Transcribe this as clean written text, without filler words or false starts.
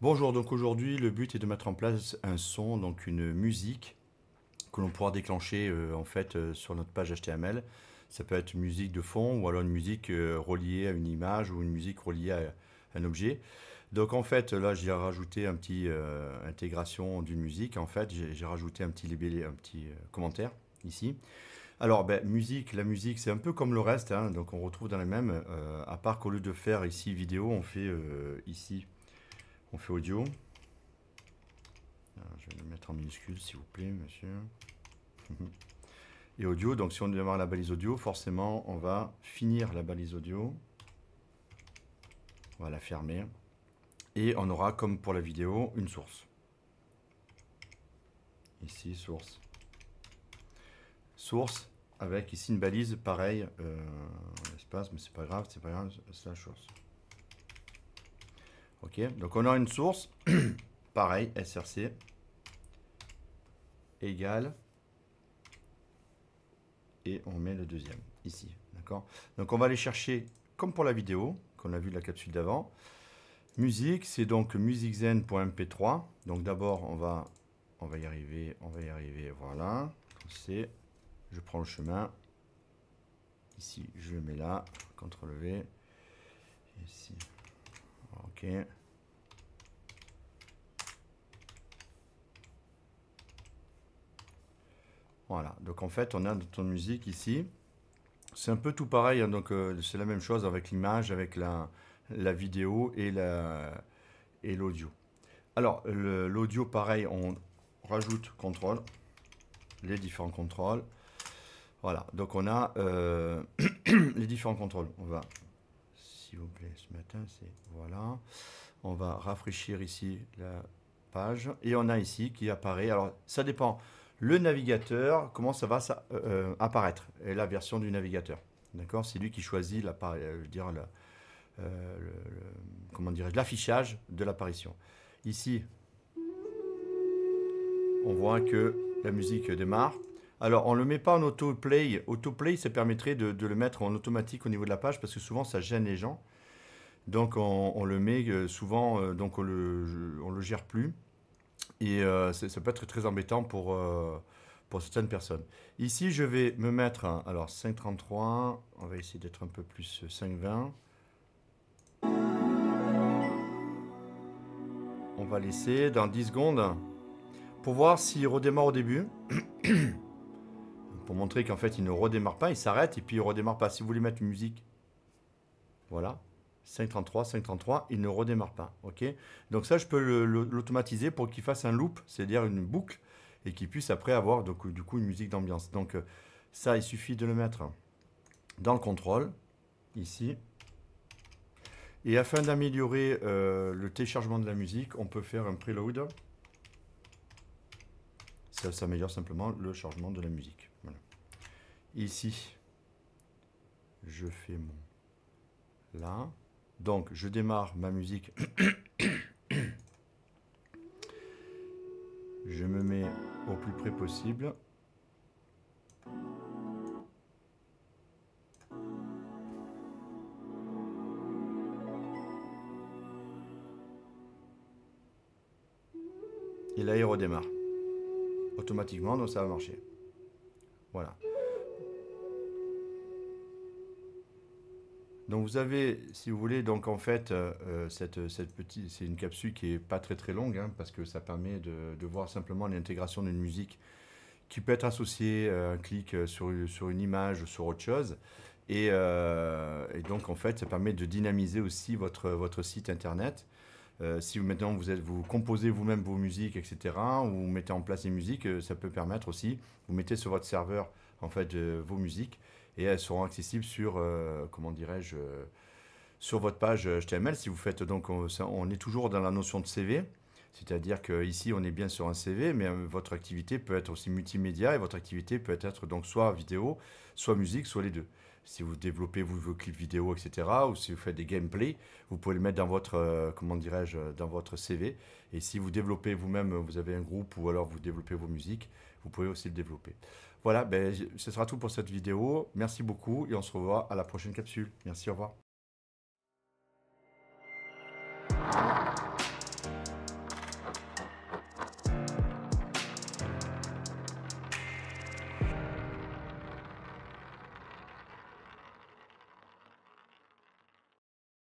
Bonjour, donc aujourd'hui le but est de mettre en place un son, donc une musique que l'on pourra déclencher sur notre page HTML. Ça peut être une musique de fond ou alors une musique reliée à une image ou une musique reliée à un objet. Donc en fait là j'ai rajouté un petit intégration d'une musique. En fait j'ai rajouté un petit libellé, un petit commentaire ici. Alors musique, la musique c'est un peu comme le reste, hein, donc on retrouve dans les mêmes, à part qu'au lieu de faire ici vidéo, on fait ici on fait audio. Alors, je vais le mettre en minuscule, s'il vous plaît, monsieur. Et audio, donc si on démarre la balise audio, forcément, on va finir la balise audio. On va la fermer. Et on aura, comme pour la vidéo, une source. Ici, source. Source, avec ici une balise, pareil, espace, mais c'est pas grave, slash source. Ok, donc on a une source, pareil, src, égale, et on met le deuxième, ici, d'accord. Donc on va aller chercher, comme pour la vidéo, qu'on a vu de la capsule d'avant, musique, c'est donc musiczen.mp3. Donc d'abord, on va y arriver, voilà. C'est, je prends le chemin. Ici, je le mets là, CTRL V. Ici, ok. Voilà, donc en fait, on a notre musique ici. C'est un peu tout pareil, hein, donc c'est la même chose avec l'image, avec la vidéo et l'audio. Alors, l'audio, pareil, on rajoute contrôle, les différents contrôles. Voilà, donc on a les différents contrôles. On va, s'il vous plaît, ce matin, c'est voilà. On va rafraîchir ici la page et on a ici qui apparaît. Alors, ça dépend. Le navigateur, comment ça va apparaître et la version du navigateur. D'accord, c'est lui qui choisit comment dirais-je, l'affichage de l'apparition. Ici, on voit que la musique démarre. Alors, on ne le met pas en autoplay. Autoplay, ça permettrait de le mettre en automatique au niveau de la page parce que souvent, ça gêne les gens. Donc, on le met souvent, donc on le gère plus. Et ça peut être très embêtant pour certaines personnes. Ici, je vais me mettre, alors 5.33, on va essayer d'être un peu plus 5.20. On va laisser dans 10 secondes pour voir s'il redémarre au début. Pour montrer qu'en fait, il ne redémarre pas, il s'arrête et puis il redémarre pas. Si vous voulez mettre une musique, voilà, 5.33, 5.33, il ne redémarre pas. Ok. Donc ça, je peux l'automatiser pour qu'il fasse un loop, c'est-à-dire une boucle, et qu'il puisse après avoir donc, du coup une musique d'ambiance. Donc ça, il suffit de le mettre dans le contrôle, ici. Et afin d'améliorer le téléchargement de la musique, on peut faire un preload. Ça s'améliore simplement le chargement de la musique. Voilà. Ici, je fais mon là. Donc, je démarre ma musique. Je me mets au plus près possible. Et là, il redémarre. Automatiquement, donc ça va marcher. Voilà. Donc vous avez, si vous voulez, donc en fait, c'est une capsule qui est pas très longue, hein, parce que ça permet de voir simplement l'intégration d'une musique qui peut être associée à un clic sur une image ou sur autre chose. Et donc en fait, ça permet de dynamiser aussi votre site internet. Si maintenant vous composez vous-même vos musiques, etc., ou vous mettez en place des musiques, ça peut permettre aussi, vous mettez sur votre serveur en fait vos musiques et elles seront accessibles sur, comment dirais-je, sur votre page HTML. Si vous faites donc, on est toujours dans la notion de CV, c'est-à-dire qu'ici on est bien sur un CV, mais votre activité peut être aussi multimédia et votre activité peut être donc soit vidéo, soit musique, soit les deux. Si vous développez vos clips vidéo, etc., ou si vous faites des gameplays, vous pouvez le mettre dans votre, comment dirais-je, dans votre CV. Et si vous développez vous-même, vous avez un groupe ou alors vous développez vos musiques, vous pouvez aussi le développer. Voilà, ce sera tout pour cette vidéo. Merci beaucoup et on se revoit à la prochaine capsule. Merci, au revoir.